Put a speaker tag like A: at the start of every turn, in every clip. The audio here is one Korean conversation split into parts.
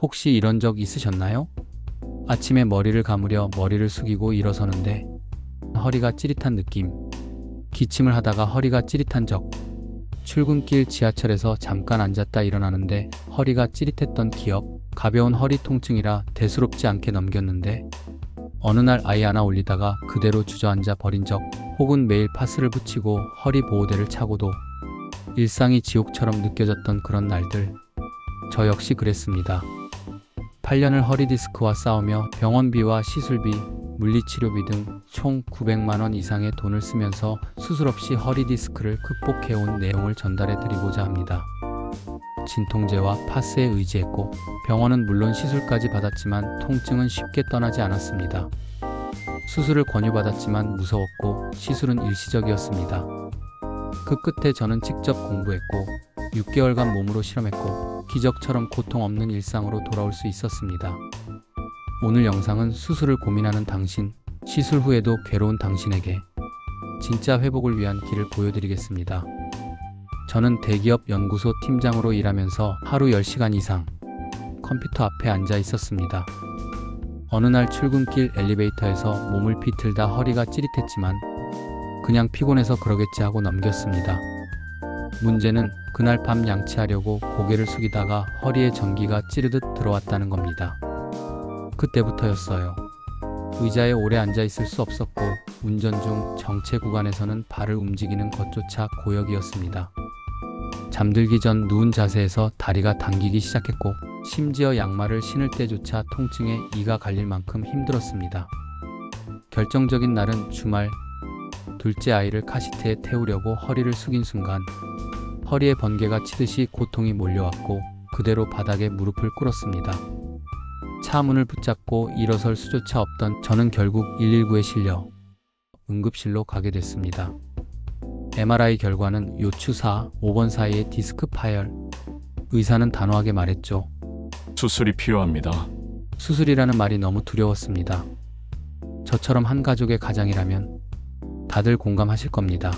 A: 혹시 이런 적 있으셨나요? 아침에 머리를 감으려 머리를 숙이고 일어서는데 허리가 찌릿한 느낌. 기침을 하다가 허리가 찌릿한 적. 출근길 지하철에서 잠깐 앉았다 일어나는데 허리가 찌릿했던 기억. 가벼운 허리 통증이라 대수롭지 않게 넘겼는데 어느 날 아이 하나 올리다가 그대로 주저앉아 버린 적. 혹은 매일 파스를 붙이고 허리 보호대를 차고도 일상이 지옥처럼 느껴졌던 그런 날들. 저 역시 그랬습니다. 8년을 허리디스크와 싸우며 병원비와 시술비, 물리치료비 등 총 900만 원 이상의 돈을 쓰면서 수술 없이 허리디스크를 극복해온 내용을 전달해 드리고자 합니다. 진통제와 파스에 의지했고 병원은 물론 시술까지 받았지만 통증은 쉽게 떠나지 않았습니다. 수술을 권유받았지만 무서웠고 시술은 일시적이었습니다. 그 끝에 저는 직접 공부했고 6개월간 몸으로 실험했고 기적처럼 고통 없는 일상으로 돌아올 수 있었습니다. 오늘 영상은 수술을 고민하는 당신, 시술 후에도 괴로운 당신에게 진짜 회복을 위한 길을 보여드리겠습니다. 저는 대기업 연구소 팀장으로 일하면서 하루 10시간 이상 컴퓨터 앞에 앉아 있었습니다. 어느 날 출근길 엘리베이터에서 몸을 비틀다 허리가 찌릿했지만 그냥 피곤해서 그러겠지 하고 넘겼습니다. 문제는 그날 밤 양치하려고 고개를 숙이다가 허리에 전기가 찌르듯 들어왔다는 겁니다. 그때부터였어요. 의자에 오래 앉아 있을 수 없었고 운전 중 정체 구간에서는 발을 움직이는 것조차 고역이었습니다. 잠들기 전 누운 자세에서 다리가 당기기 시작했고 심지어 양말을 신을 때조차 통증에 이가 갈릴 만큼 힘들었습니다. 결정적인 날은 주말. 둘째 아이를 카시트에 태우려고 허리를 숙인 순간 허리에 번개가 치듯이 고통이 몰려왔고 그대로 바닥에 무릎을 꿇었습니다. 차 문을 붙잡고 일어설 수조차 없던 저는 결국 119에 실려 응급실로 가게 됐습니다. MRI 결과는 요추 4, 5번 사이에 디스크 파열. 의사는 단호하게 말했죠.
B: 수술이 필요합니다.
A: 수술이라는 말이 너무 두려웠습니다. 저처럼 한 가족의 가장이라면 다들 공감하실 겁니다.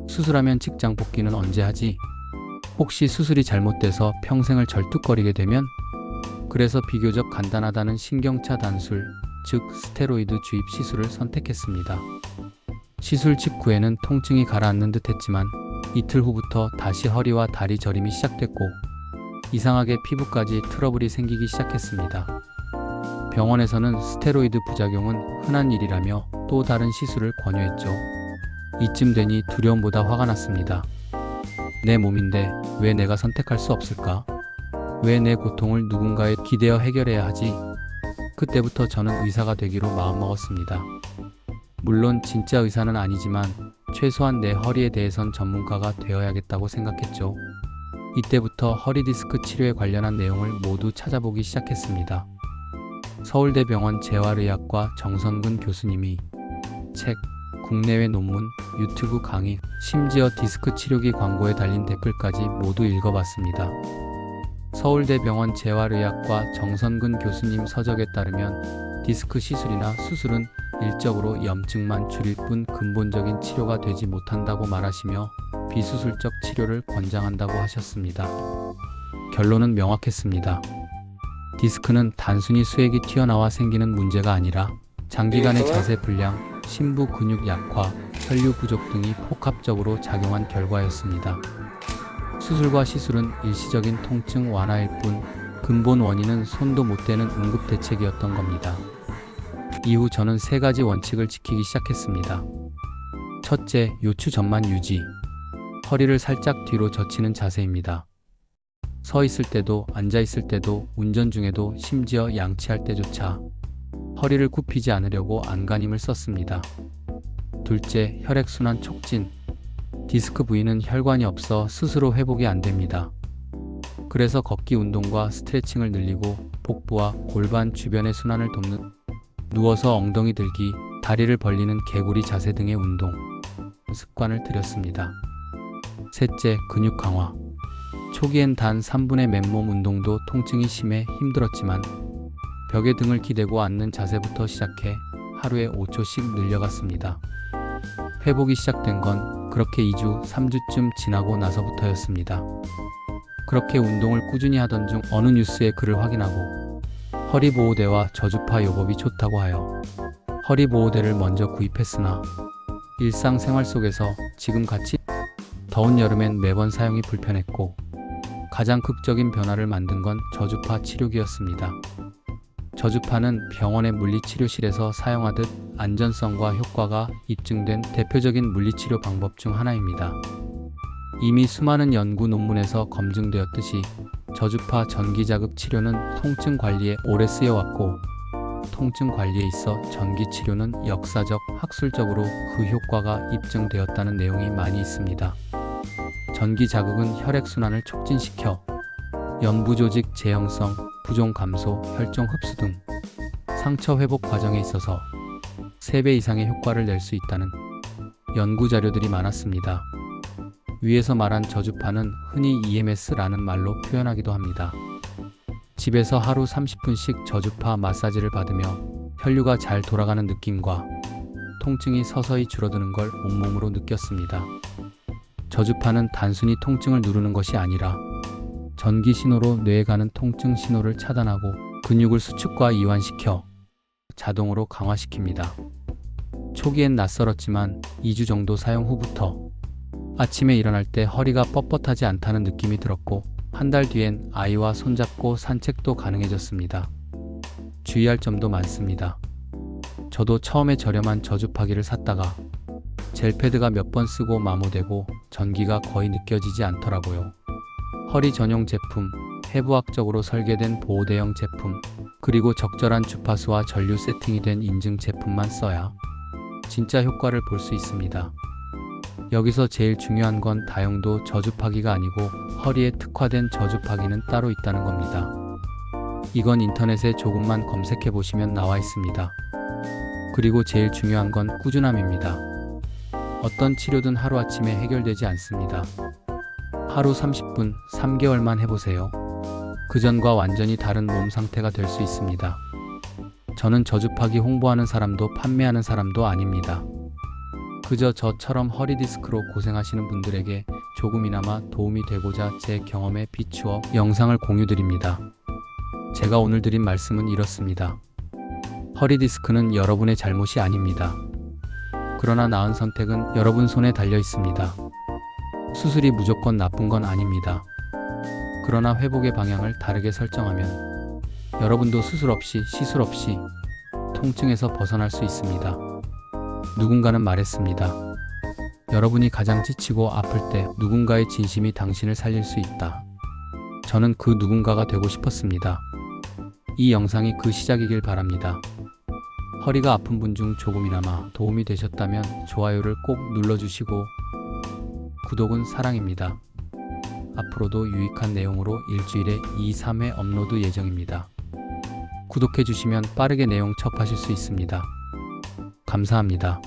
A: 수술하면 직장 복귀는 언제 하지? 혹시 수술이 잘못돼서 평생을 절뚝거리게 되면? 그래서 비교적 간단하다는 신경차 단술, 즉 스테로이드 주입 시술을 선택했습니다. 시술 직후에는 통증이 가라앉는 듯 했지만 이틀 후부터 다시 허리와 다리 저림이 시작됐고 이상하게 피부까지 트러블이 생기기 시작했습니다. 병원에서는 스테로이드 부작용은 흔한 일이라며 또 다른 시술을 권유했죠. 이쯤 되니 두려움보다 화가 났습니다. 내 몸인데 왜 내가 선택할 수 없을까? 왜 내 고통을 누군가에 기대어 해결해야 하지? 그때부터 저는 의사가 되기로 마음먹었습니다. 물론 진짜 의사는 아니지만 최소한 내 허리에 대해선 전문가가 되어야겠다고 생각했죠. 이때부터 허리디스크 치료에 관련한 내용을 모두 찾아보기 시작했습니다. 서울대병원 재활의학과 정선근 교수님이 책, 국내외 논문, 유튜브 강의, 심지어 디스크 치료기 광고에 달린 댓글까지 모두 읽어봤습니다. 서울대병원 재활의학과 정선근 교수님 서적에 따르면 디스크 시술이나 수술은 일적으로 염증만 줄일 뿐 근본적인 치료가 되지 못한다고 말하시며 비수술적 치료를 권장한다고 하셨습니다. 결론은 명확했습니다. 디스크는 단순히 수액이 튀어나와 생기는 문제가 아니라 장기간의 자세 불량, 심부 근육 약화, 혈류 부족 등이 복합적으로 작용한 결과였습니다. 수술과 시술은 일시적인 통증 완화일 뿐 근본 원인은 손도 못 대는 응급 대책이었던 겁니다. 이후 저는 3가지 원칙을 지키기 시작했습니다. 첫째, 요추 전만 유지. 허리를 살짝 뒤로 젖히는 자세입니다. 서 있을 때도, 앉아 있을 때도, 운전 중에도, 심지어 양치할 때조차 허리를 굽히지 않으려고 안간힘을 썼습니다. 둘째, 혈액순환 촉진. 디스크 부위는 혈관이 없어 스스로 회복이 안 됩니다. 그래서 걷기 운동과 스트레칭을 늘리고 복부와 골반 주변의 순환을 돕는 누워서 엉덩이 들기, 다리를 벌리는 개구리 자세 등의 운동 습관을 들였습니다. 셋째, 근육 강화. 초기엔 단 3분의 맨몸 운동도 통증이 심해 힘들었지만 벽에 등을 기대고 앉는 자세부터 시작해 하루에 5초씩 늘려갔습니다. 회복이 시작된 건 그렇게 2주, 3주쯤 지나고 나서부터였습니다. 그렇게 운동을 꾸준히 하던 중 어느 뉴스에 글을 확인하고 허리보호대와 저주파 요법이 좋다고 하여 허리보호대를 먼저 구입했으나 일상생활 속에서 지금같이 더운 여름엔 매번 사용이 불편했고 가장 극적인 변화를 만든 건 저주파 치료기였습니다. 저주파는 병원의 물리치료실에서 사용하듯 안전성과 효과가 입증된 대표적인 물리치료 방법 중 하나입니다. 이미 수많은 연구 논문에서 검증되었듯이 저주파 전기자극 치료는 통증 관리에 오래 쓰여왔고 통증 관리에 있어 전기 치료는 역사적, 학술적으로 그 효과가 입증되었다는 내용이 많이 있습니다. 전기 자극은 혈액순환을 촉진시켜 연부 조직 재형성, 부종 감소, 혈종 흡수 등 상처 회복 과정에 있어서 3배 이상의 효과를 낼 수 있다는 연구 자료들이 많았습니다. 위에서 말한 저주파는 흔히 EMS라는 말로 표현하기도 합니다. 집에서 하루 30분씩 저주파 마사지를 받으며 혈류가 잘 돌아가는 느낌과 통증이 서서히 줄어드는 걸 온몸으로 느꼈습니다. 저주파는 단순히 통증을 누르는 것이 아니라 전기 신호로 뇌에 가는 통증 신호를 차단하고 근육을 수축과 이완시켜 자동으로 강화시킵니다. 초기엔 낯설었지만 2주 정도 사용 후부터 아침에 일어날 때 허리가 뻣뻣하지 않다는 느낌이 들었고 한 달 뒤엔 아이와 손잡고 산책도 가능해졌습니다. 주의할 점도 많습니다. 저도 처음에 저렴한 저주파기를 샀다가 젤패드가 몇 번 쓰고 마모되고 전기가 거의 느껴지지 않더라고요. 허리 전용 제품, 해부학적으로 설계된 보호대형 제품, 그리고 적절한 주파수와 전류 세팅이 된 인증 제품만 써야 진짜 효과를 볼 수 있습니다. 여기서 제일 중요한 건 다용도 저주파기가 아니고 허리에 특화된 저주파기는 따로 있다는 겁니다. 이건 인터넷에 조금만 검색해 보시면 나와 있습니다. 그리고 제일 중요한 건 꾸준함입니다. 어떤 치료든 하루아침에 해결되지 않습니다. 하루 30분, 3개월만 해보세요. 그전과 완전히 다른 몸 상태가 될 수 있습니다. 저는 저주파기 홍보하는 사람도 판매하는 사람도 아닙니다. 그저 저처럼 허리 디스크로 고생하시는 분들에게 조금이나마 도움이 되고자 제 경험에 비추어 영상을 공유드립니다. 제가 오늘 드린 말씀은 이렇습니다. 허리 디스크는 여러분의 잘못이 아닙니다. 그러나 나은 선택은 여러분 손에 달려 있습니다. 수술이 무조건 나쁜 건 아닙니다. 그러나 회복의 방향을 다르게 설정하면 여러분도 수술 없이 시술 없이 통증에서 벗어날 수 있습니다. 누군가는 말했습니다. 여러분이 가장 지치고 아플 때 누군가의 진심이 당신을 살릴 수 있다. 저는 그 누군가가 되고 싶었습니다. 이 영상이 그 시작이길 바랍니다. 허리가 아픈 분 중 조금이나마 도움이 되셨다면 좋아요를 꼭 눌러주시고 구독은 사랑입니다. 앞으로도 유익한 내용으로 일주일에 2-3회 업로드 예정입니다. 구독해주시면 빠르게 내용 접하실 수 있습니다. 감사합니다.